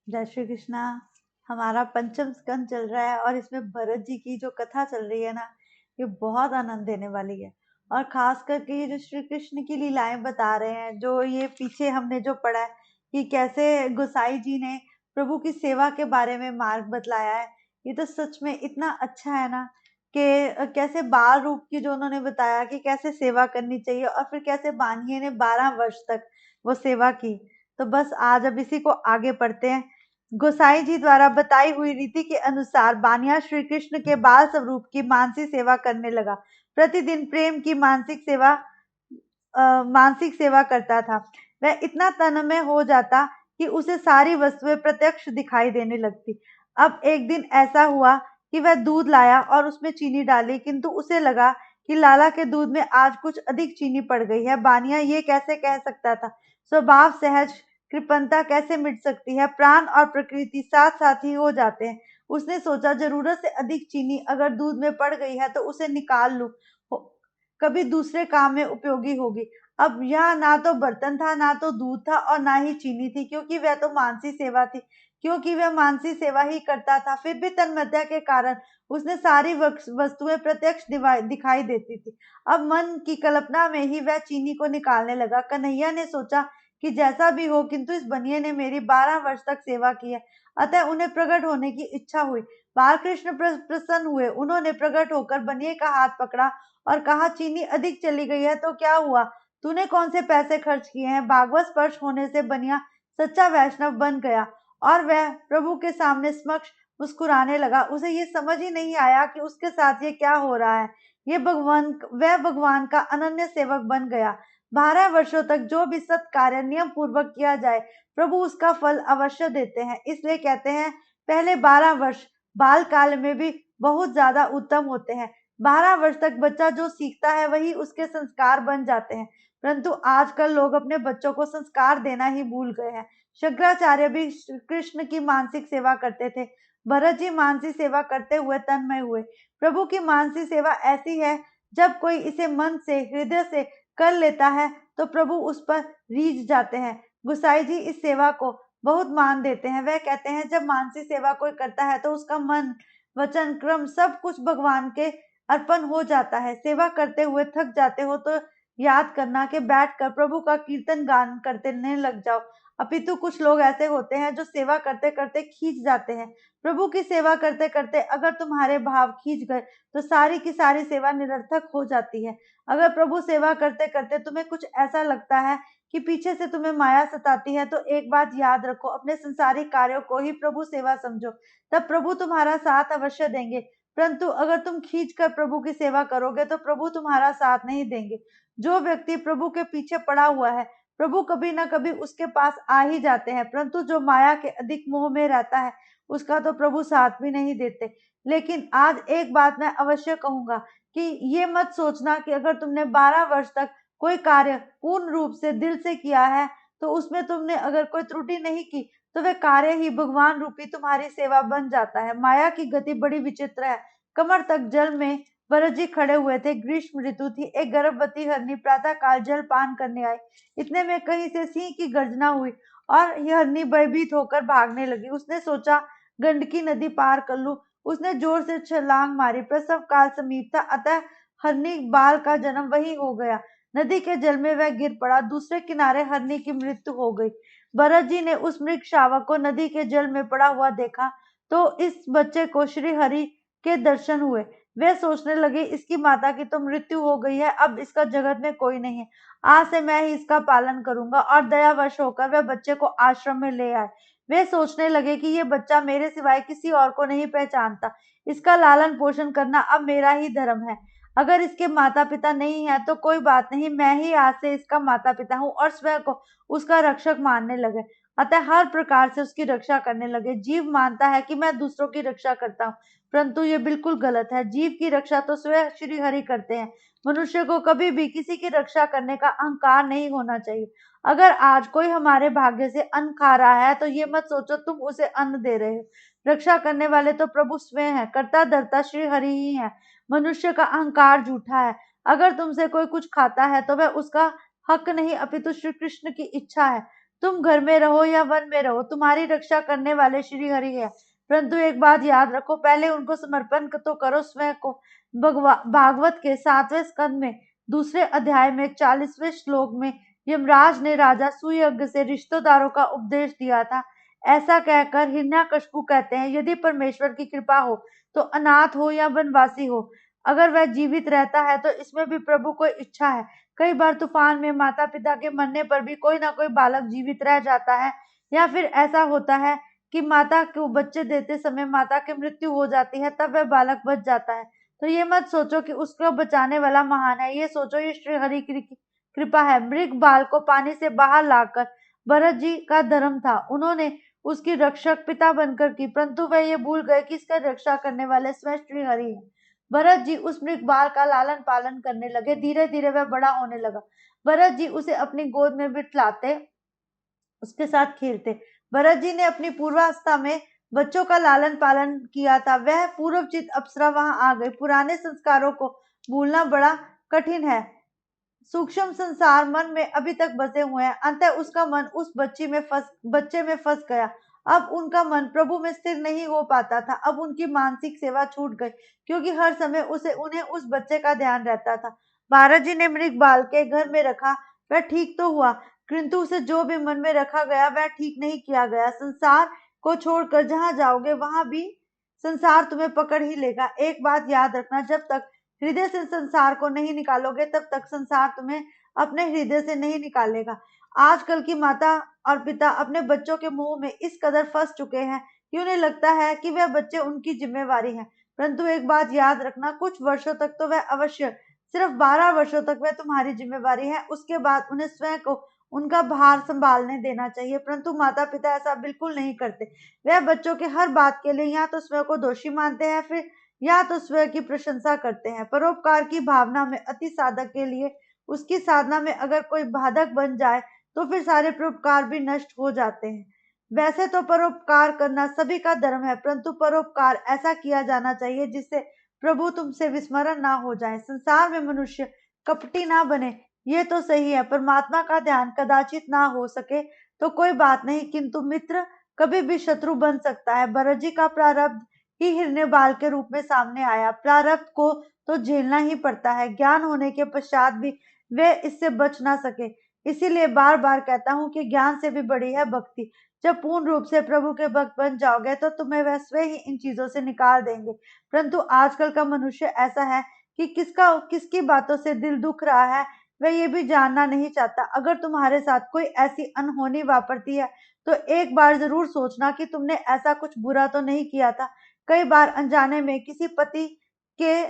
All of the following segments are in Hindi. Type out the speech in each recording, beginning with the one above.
जय श्री कृष्णा। हमारा पंचम स्कंद चल रहा है और इसमें भरत जी की जो कथा चल रही है ना, ये बहुत आनंद देने वाली है। और खास करके ये जो श्री कृष्ण की लीलाएं बता रहे हैं, जो ये पीछे हमने जो पढ़ा है कि कैसे गोसाई जी ने प्रभु की सेवा के बारे में मार्ग बतलाया है, ये तो सच में इतना अच्छा है ना। कि कैसे बाल रूप की जो उन्होंने बताया कि कैसे सेवा करनी चाहिए, और फिर कैसे बानिए ने 12 वर्ष तक वो सेवा की। तो बस आज अब इसी को आगे पढ़ते हैं। गोसाई जी द्वारा बताई हुई रीति के अनुसार बानिया श्री कृष्ण के बाल स्वरूप की मानसिक सेवा करने लगा। प्रतिदिन प्रेम की मानसिक सेवा करता था। वह इतना तन्मय हो जाता कि उसे सारी वस्तुएं प्रत्यक्ष दिखाई देने लगती। अब एक दिन ऐसा हुआ कि वह दूध लाया और उसमें चीनी डाली, किंतु उसे लगा कि लाला के दूध में आज कुछ अधिक चीनी पड़ गई है। बानिया ये कैसे कह सकता था? स्वभाव सहज कृपणता कैसे मिट सकती है? प्राण और प्रकृति साथ साथ ही हो जाते हैं। उसने सोचा, जरूरत से अधिक चीनी अगर दूध में पड़ गई है तो उसे निकाल लूं, कभी दूसरे काम में उपयोगी होगी। अब यह ना तो बर्तन था, ना तो दूध था, और ना ही चीनी थी, क्योंकि वह तो मानसी सेवा थी। क्योंकि वह मानसी सेवा ही करता था, फिर भी तन्मयता के कारण उसने सारी वस्तुएं प्रत्यक्ष दिखाई देती थी। अब मन की कल्पना में ही वह चीनी को निकालने लगा। कन्हैया ने सोचा कि जैसा भी हो, किंतु इस बनिए ने मेरी 12 वर्ष तक सेवा की है, अतः उन्हें प्रकट होने की इच्छा हुई। बालकृष्ण प्रसन्न हुए। उन्होंने प्रकट होकर बनिए का हाथ पकड़ा और कहा, चीनी अधिक चली गई है तो क्या हुआ? तूने कौन से पैसे खर्च किए हैं? भागवत स्पर्श होने से बनिया सच्चा वैष्णव बन गया और वह प्रभु के सामने समक्ष मुस्कुराने लगा। उसे ये समझ ही नहीं आया कि उसके साथ ये क्या हो रहा है। वह भगवान का अनन्य सेवक बन गया। 12 वर्षों तक जो भी सत् कार्य नियम पूर्वक किया जाए, प्रभु उसका फल अवश्य देते हैं। इसलिए कहते हैं, पहले 12 वर्ष बाल काल में भी बहुत ज्यादा उत्तम होते हैं। 12 वर्ष तक बच्चा जो सीखता है वही उसके संस्कार बन जाते हैं। परंतु आजकल लोग अपने बच्चों को संस्कार देना ही भूल गए हैं। शंकराचार्य भी कृष्ण की मानसिक सेवा करते थे। भरत जी मानसिक सेवा करते हुए तन्मय हुए। प्रभु की मानसिक सेवा ऐसी है, जब कोई इसे मन से हृदय से कर लेता है तो प्रभु उस पर रीझ जाते हैं। गुसाई जी इस सेवा को बहुत मान देते हैं। वह कहते हैं, जब मानसिक सेवा कोई करता है तो उसका मन, वचन, क्रम सब कुछ भगवान के अर्पण हो जाता है। सेवा करते हुए थक जाते हो तो याद करना कि बैठकर प्रभु का कीर्तन गान करते न लग जाओ। अपितु कुछ लोग ऐसे होते हैं जो सेवा करते करते खींच जाते हैं। प्रभु की सेवा करते करते अगर तुम्हारे भाव खींच गए तो सारी की सारी सेवा निरर्थक हो जाती है। अगर प्रभु सेवा करते करते तुम्हें कुछ ऐसा लगता है कि पीछे से तुम्हें माया सताती है, तो एक बात याद रखो, अपने संसारिक कार्यों को ही प्रभु सेवा समझो, तब प्रभु तुम्हारा साथ अवश्य देंगे। परंतु अगर तुम खींच कर प्रभु की सेवा करोगे तो प्रभु तुम्हारा साथ नहीं देंगे। जो व्यक्ति प्रभु के पीछे पड़ा हुआ है, प्रभु कभी ना कभी उसके पास आ ही जाते हैं, परंतु जो माया के अधिक मोह में रहता है, उसका तो प्रभु साथ भी नहीं देते। लेकिन आज एक बात मैं अवश्य कहूंगा कि ये मत सोचना कि अगर तुमने 12 वर्ष तक कोई कार्य पूर्ण रूप से दिल से किया है, तो उसमें तुमने अगर कोई त्रुटि नहीं की, तो वह कार्य ही भगवान रूपी तुम्हारी सेवा बन जाता है। माया की गति बड़ी विचित्र है। कमर तक जल में भरत जी खड़े हुए थे। ग्रीष्म ऋतु थी। एक गर्भवती हरनी प्रातः काल जल पान करने आई। इतने में कहीं से सिंह की गर्जना हुई और यह हरनी भयभीत होकर भागने लगी। उसने सोचा, गंडकी नदी पार कर लूं। उसने जोर से छलांग मारी। प्रसव काल समीप था, अतः हरनी बाल का जन्म वही हो गया। नदी के जल में वह गिर पड़ा। दूसरे किनारे हरनी की मृत्यु हो गई। भरत जी ने उस मृग शावक को नदी के जल में पड़ा हुआ देखा तो इस बच्चे को श्री हरि के दर्शन हुए। वे सोचने लगे, इसकी माता की तो मृत्यु हो गई है, अब इसका जगत में कोई नहीं है। आज से मैं ही इसका पालन करूंगा। और दयावश होकर वह बच्चे को आश्रम में ले आए। वे सोचने लगे कि ये बच्चा मेरे सिवाय किसी और को नहीं पहचानता। इसका लालन पोषण करना अब मेरा ही धर्म है। अगर इसके माता पिता नहीं है तो कोई बात नहीं, मैं ही आज से इसका माता पिता हूँ और स्वयं को उसका रक्षक मानने लगे। अतः हर प्रकार से उसकी रक्षा करने लगे। जीव मानता है कि मैं दूसरों की रक्षा करता हूँ, परंतु ये बिल्कुल गलत है। जीव की रक्षा तो स्वयं श्री हरि करते हैं। मनुष्य को कभी भी किसी की रक्षा करने का अहंकार नहीं होना चाहिए। अगर आज कोई हमारे भाग्य से अन्न खा रहा है तो ये मत सोचो तुम उसे अन्न दे रहे हो। रक्षा करने वाले तो प्रभु स्वयं है। कर्ता धर्ता श्री हरि ही है। मनुष्य का अहंकार झूठा है। अगर तुमसे कोई कुछ खाता है तो वह उसका हक नहीं, अपितु श्री कृष्ण की इच्छा है। तुम घर में रहो या वन में रहो, तुम्हारी रक्षा करने वाले श्री हरि है। परंतु एक बात याद रखो, पहले उनको समर्पण तो करो स्वयं को। भागवत के 7वें स्कंद में दूसरे अध्याय में 40वें श्लोक में यमराज ने राजा सुयज्ञ से रिश्तेदारों का उपदेश दिया था। ऐसा कहकर हिरण्यकशिपु कहते हैं, यदि परमेश्वर की कृपा हो तो अनाथ हो या वनवासी हो, अगर वह जीवित रहता है तो इसमें भी प्रभु को इच्छा है। कई बार तूफान में माता पिता के मरने पर भी कोई ना कोई बालक जीवित रह जाता है, या फिर ऐसा होता है कि माता को बच्चे देते समय माता की मृत्यु हो जाती है, तब वह बालक बच जाता है। तो ये मत सोचो कि उसको बचाने वाला महान है, ये सोचो ये श्री हरि की कृपा है। मृग बाल को पानी से बाहर लाकर भरत जी का धर्म था, उन्होंने उसकी रक्षक पिता बनकर की, परंतु वह ये भूल गए कि इसका रक्षा करने वाले स्वयं श्री हरि है। भरत जी उस मृग बाल का लालन पालन करने लगे, धीरे धीरे वह बड़ा होने लगा। भरत जी उसे अपनी गोद में बिठलाते, उसके साथ खेलते। भरत जी ने अपनी पूर्वावस्था में बच्चों का लालन पालन किया था। वह पूर्वचित अप्सरा वहां आ गई। पुराने संस्कारों को भूलना बड़ा कठिन है। सूक्ष्म संसार मन में अभी तक बसे हुए हैं। अंततः उसका मन उस बच्चे में फंस गया। अब उनका मन प्रभु में स्थिर नहीं हो पाता था। अब उनकी मानसिक सेवा छूट गई, क्योंकि हर समय उन्हें उस बच्चे का ध्यान रहता था। भारत जी ने मृग बाल के घर में रखा, वह ठीक तो हुआ, किंतु उसे जो भी मन में रखा गया वह ठीक नहीं किया गया। संसार को छोड़कर जहां जाओगे वहां भी संसार तुम्हें पकड़ ही लेगा। एक बात याद रखना, जब तक हृदय से संसार को नहीं निकालोगे तब तक संसार तुम्हें अपने हृदय से नहीं निकालेगा। आजकल की माता और पिता अपने बच्चों के मुंह में इस कदर फंस चुके हैं कि उन्हें लगता है कि वह बच्चे उनकी जिम्मेवारी है। परंतु एक बात याद रखना, कुछ वर्षों तक तो वह अवश्य, सिर्फ 12 वर्षों तक वह तुम्हारी जिम्मेवारी है। उसके बाद उन्हें स्वयं को उनका भार संभालने देना चाहिए। परंतु माता पिता ऐसा बिल्कुल नहीं करते। वह बच्चों के हर बात के लिए या तो स्वयं को दोषी मानते हैं, फिर या तो स्वयं की प्रशंसा करते हैं। परोपकार की भावना में अति साधक के लिए उसकी साधना में अगर कोई बाधक बन जाए तो फिर सारे परोपकार भी नष्ट हो जाते हैं। वैसे तो परोपकार करना सभी का धर्म है, परंतु परोपकार ऐसा किया जाना चाहिए जिससे प्रभु तुमसे विस्मरण ना हो जाए। संसार में मनुष्य कपटी ना बने, ये तो सही है। परमात्मा का ध्यान कदाचित ना हो सके तो कोई बात नहीं, किंतु मित्र कभी भी शत्रु बन सकता है। भरत जी का प्रारब्ध ही हिरण्य बाल के रूप में सामने आया। प्रारब्ध को तो झेलना ही पड़ता है। ज्ञान होने के पश्चात भी वे इससे बच ना सके। इसीलिए बार बार कहता हूँ कि ज्ञान से भी बड़ी है भक्ति। जब पूर्ण रूप से प्रभु के भक्त बन जाओगे तो तुम्हें वह स्वयं ही इन चीजों से निकाल देंगे। परंतु आजकल का मनुष्य ऐसा है कि किसकी बातों से दिल दुख रहा है वह ये भी जानना नहीं चाहता। अगर तुम्हारे साथ कोई ऐसी अनहोनी वापरती है तो एक बार जरूर सोचना कि तुमने ऐसा कुछ बुरा तो नहीं किया था। कई बार अनजाने में किसी पति के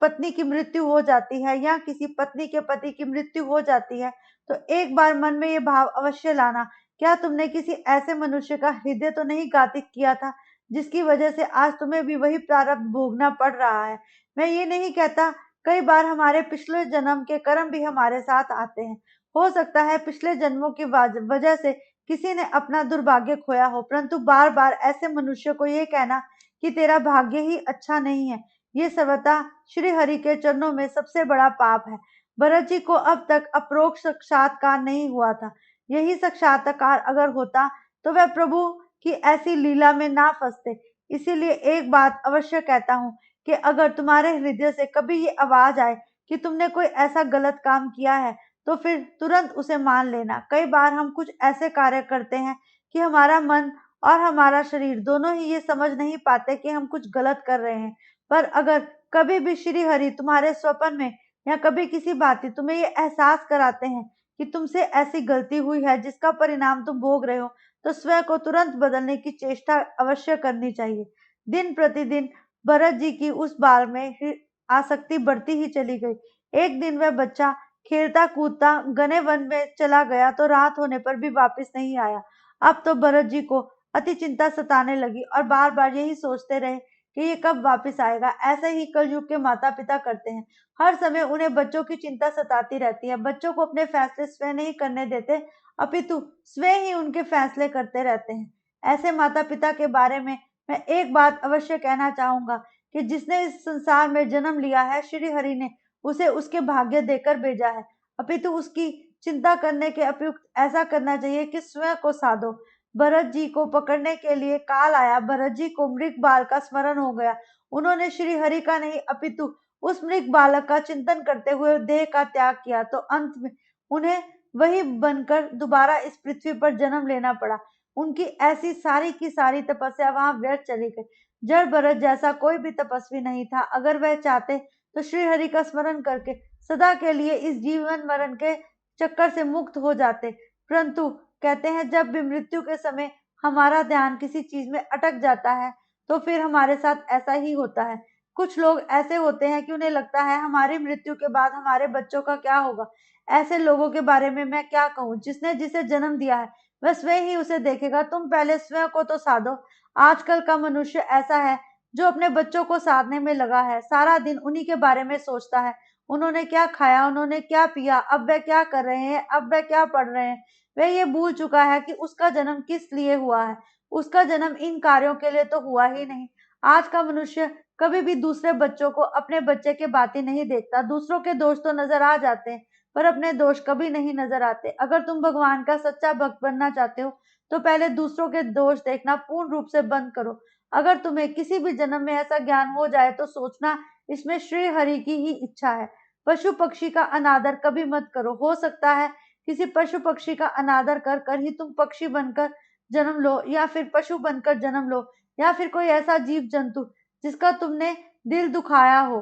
पत्नी की मृत्यु हो जाती है, या किसी पत्नी के पति की मृत्यु हो जाती है, तो एक बार मन में ये भाव अवश्य लाना, क्या तुमने किसी ऐसे मनुष्य का हृदय तो नहीं घातित किया था जिसकी वजह से आज तुम्हें भी वही प्रारब्ध भोगना पड़ रहा है। मैं ये नहीं कहता, कई बार हमारे पिछले जन्म के कर्म भी हमारे साथ आते हैं। हो सकता है पिछले जन्मों की वजह से किसी ने अपना दुर्भाग्य खोया हो, परंतु बार बार ऐसे मनुष्य को ये कहना कि तेरा भाग्य ही अच्छा नहीं है, ये सर्वथा श्री हरि के चरणों में सबसे बड़ा पाप है। भरत जी को अब तक अप्रोक्ष साक्षात्कार नहीं हुआ था। यही साक्षात्कार अगर होता तो वह प्रभु की ऐसी लीला में ना फंसते। इसीलिए एक बात अवश्य कहता हूँ कि अगर तुम्हारे हृदय से कभी ये आवाज आए कि तुमने कोई ऐसा गलत काम किया है तो फिर तुरंत उसे मान लेना। कई बार हम कुछ ऐसे कार्य करते हैं कि हमारा मन और हमारा शरीर दोनों ही ये समझ नहीं पाते कि हम कुछ गलत कर रहे हैं। पर अगर कभी भी श्री हरि तुम्हारे स्वप्न में या कभी किसी बातें तुम्हें ये एहसास कराते हैं कि तुमसे ऐसी गलती हुई है जिसका परिणाम तुम भोग रहे हो, तो स्वयं को तुरंत बदलने की चेष्टा अवश्य करनी चाहिए। दिन प्रतिदिन भरत जी की उस बाल में आसक्ति बढ़ती ही चली गई। एक दिन वह बच्चा खेलता कूदता घने वन में चला गया तो रात होने पर भी वापस नहीं आया। अब तो भरत जी को अति चिंता सताने लगी और बार बार यही सोचते रहे कि ये कब वापस आएगा। ऐसे ही कलयुग के माता पिता करते हैं, हर समय उन्हें बच्चों की चिंता सताती रहती है। बच्चों को अपने फैसले स्वयं नहीं करने देते, अपितु स्वयं ही उनके फैसले करते रहते हैं। ऐसे माता पिता के बारे में मैं एक बात अवश्य कहना चाहूंगा कि जिसने इस संसार में जन्म लिया है, श्री हरि ने उसे उसके भाग्य देकर भेजा है, अपितु उसकी चिंता करने के उपयुक्त ऐसा करना चाहिए कि स्वयं को साधो। भरत जी को पकड़ने के लिए काल आया। भरत जी को मृग बाल का स्मरण हो गया। उन्होंने श्री हरि का नहीं अपितु उस मृग बालक का चिंतन करते हुए देह का त्याग किया, तो अंत में उन्हें वही बनकर दोबारा इस पृथ्वी पर जन्म लेना पड़ा। उनकी ऐसी सारी की सारी तपस्या वहां व्यर्थ चली गई। जड़ भरत जैसा कोई भी तपस्वी नहीं था। अगर वह चाहते तो श्री हरि का स्मरण करके सदा के लिए इस जीवन मरण के चक्कर से मुक्त हो जाते। परंतु कहते हैं जब भी मृत्यु के समय हमारा ध्यान किसी चीज में अटक जाता है, तो फिर हमारे साथ ऐसा ही होता है। कुछ लोग ऐसे होते हैं कि उन्हें लगता है हमारी मृत्यु के बाद हमारे बच्चों का क्या होगा। ऐसे लोगों के बारे में मैं क्या कहूँ। जिसने जिसे जन्म दिया है वह स्वयं ही उसे देखेगा। तुम पहले स्वयं को तो साधो। आजकल का मनुष्य ऐसा है जो अपने बच्चों को साधने में लगा है, सारा दिन उन्हीं के बारे में सोचता है। उन्होंने क्या खाया, उन्होंने क्या पिया, अब वह क्या कर रहे हैं, अब वह क्या पढ़ रहे हैं। वह ये भूल चुका है कि उसका जन्म किस लिए हुआ है। उसका जन्म इन कार्यों के लिए तो हुआ ही नहीं। आज का मनुष्य कभी भी दूसरे बच्चों को अपने बच्चे के बाती नहीं देखता। दूसरों के दोष तो नजर आ जाते हैं, पर अपने दोष कभी नहीं नजर आते। अगर तुम भगवान का सच्चा भक्त बनना चाहते हो तो पहले दूसरों के दोष देखना पूर्ण रूप से बंद करो। अगर तुम्हें किसी भी जन्म में ऐसा ज्ञान हो जाए तो सोचना इसमें श्री हरि की ही इच्छा है। पशु पक्षी का अनादर कभी मत करो। हो सकता है किसी पशु पक्षी का अनादर कर कर ही तुम पक्षी बनकर जन्म लो, या फिर पशु बनकर जन्म लो, या फिर कोई ऐसा जीव जंतु जिसका तुमने दिल दुखाया हो।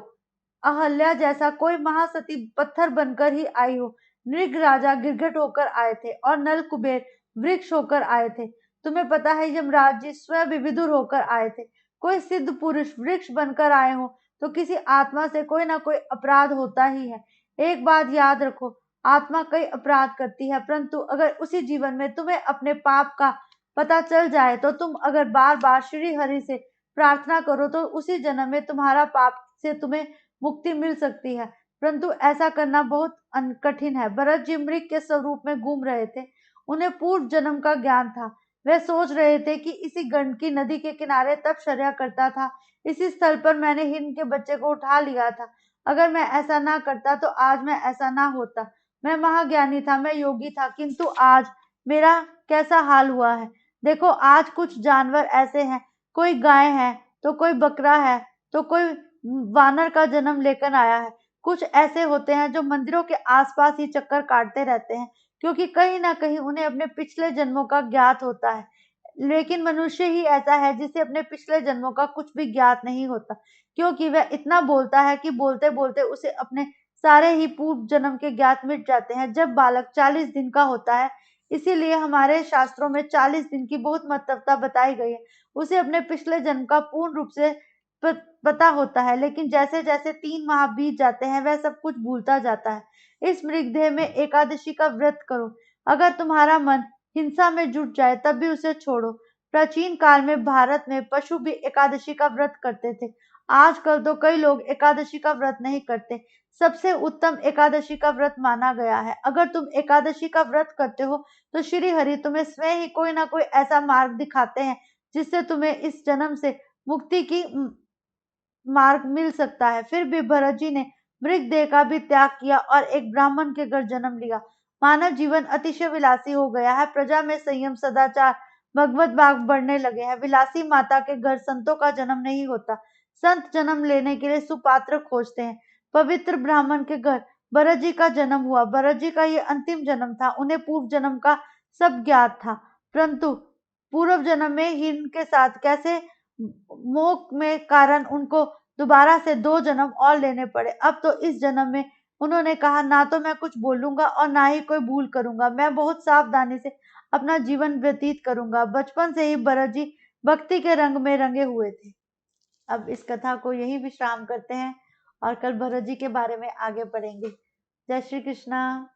अहल्या जैसा कोई महासती पत्थर बनकर ही आई हो। नृग राजा गिरगिट होकर आए थे और नल कुबेर वृक्ष होकर आए थे। तुम्हें पता है यमराज जी स्वयं भी विदुर होकर आए थे। कोई सिद्ध पुरुष वृक्ष बनकर आए हो तो किसी आत्मा से कोई ना कोई अपराध होता ही है। एक बात याद रखो, आत्मा कई अपराध करती है, परंतु अगर उसी जीवन में तुम्हें अपने पाप का पता चल जाए तो तुम अगर बार बार श्री हरि से प्रार्थना करो तो उसी जन्म में तुम्हारा पाप से तुम्हें मुक्ति मिल सकती है। परंतु ऐसा करना बहुत कठिन है। भरत जी मृग के स्वरूप में घूम रहे थे। उन्हें पूर्व जन्म का ज्ञान था। वह सोच रहे थे कि इसी गंडकी नदी के किनारे तपश्चर्या करता था। इसी स्थल पर मैंने हिरण के बच्चे को उठा लिया था। अगर मैं ऐसा ना करता तो आज मैं ऐसा ना होता। मैं महाज्ञानी था, मैं योगी था, किंतु आज मेरा कैसा हाल हुआ है। देखो आज कुछ जानवर ऐसे हैं, कोई गाय है तो कोई बकरा है तो कोई वानर का जन्म लेकर आया है। कुछ ऐसे होते हैं जो मंदिरों के आसपास ही चक्कर काटते रहते हैं, क्योंकि कहीं ना कहीं उन्हें अपने पिछले जन्मों का ज्ञात होता है। लेकिन मनुष्य ही ऐसा है जिसे अपने पिछले जन्मों का कुछ भी ज्ञात नहीं होता, क्योंकि वह इतना बोलता है कि बोलते बोलते उसे अपने सारे ही पूर्व जन्म के ज्ञात मिट जाते हैं। जब बालक 40 दिन का होता है, इसीलिए हमारे शास्त्रों में 40 दिन की बहुत महत्वता बताई गई है। उसे अपने पिछले जन्म का पूर्ण रूप से पता होता है, लेकिन जैसे जैसे 3 माह बीत जाते हैं वह सब कुछ भूलता जाता है। इस मृगदेह में एकादशी का व्रत करो। अगर तुम्हारा मन हिंसा में जुट जाए तब भी उसे छोड़ो। प्राचीन काल में भारत में पशु भी एकादशी का व्रत करते थे। आजकल तो कई लोग एकादशी का व्रत नहीं करते। सबसे उत्तम एकादशी का व्रत माना गया है। अगर तुम एकादशी का व्रत करते हो तो श्री हरि तुम्हें स्वयं ही कोई ना कोई ऐसा मार्ग दिखाते हैं जिससे तुम्हें इस जन्म से मुक्ति की मार्ग मिल सकता है। फिर भी भरत जी ने मृग देह का भी त्याग किया और एक ब्राह्मण के घर जन्म लिया। मानव जीवन अतिशय विलासी हो गया है। प्रजा में संयम, सदाचार, भगवत भाव बढ़ने लगे हैं। विलासी माता के घर संतों का जन्म नहीं होता। संत जन्म लेने के लिए सुपात्र खोजते हैं। पवित्र ब्राह्मण के घर भरत जी का जन्म हुआ। भरत जी का ये अंतिम जन्म था। उन्हें पूर्व जन्म का सब ज्ञात था, परंतु पूर्व जन्म में हिरण के साथ कैसे मोह में कारण उनको दोबारा से 2 जन्म और लेने पड़े। अब तो इस जन्म में उन्होंने कहा ना तो मैं कुछ बोलूंगा और ना ही कोई भूल करूंगा। मैं बहुत सावधानी से अपना जीवन व्यतीत करूंगा। बचपन से ही भरत जी भक्ति के रंग में रंगे हुए थे। अब इस कथा को यही विश्राम करते हैं और कल भरत जी के बारे में आगे पढ़ेंगे। जय श्री कृष्णा।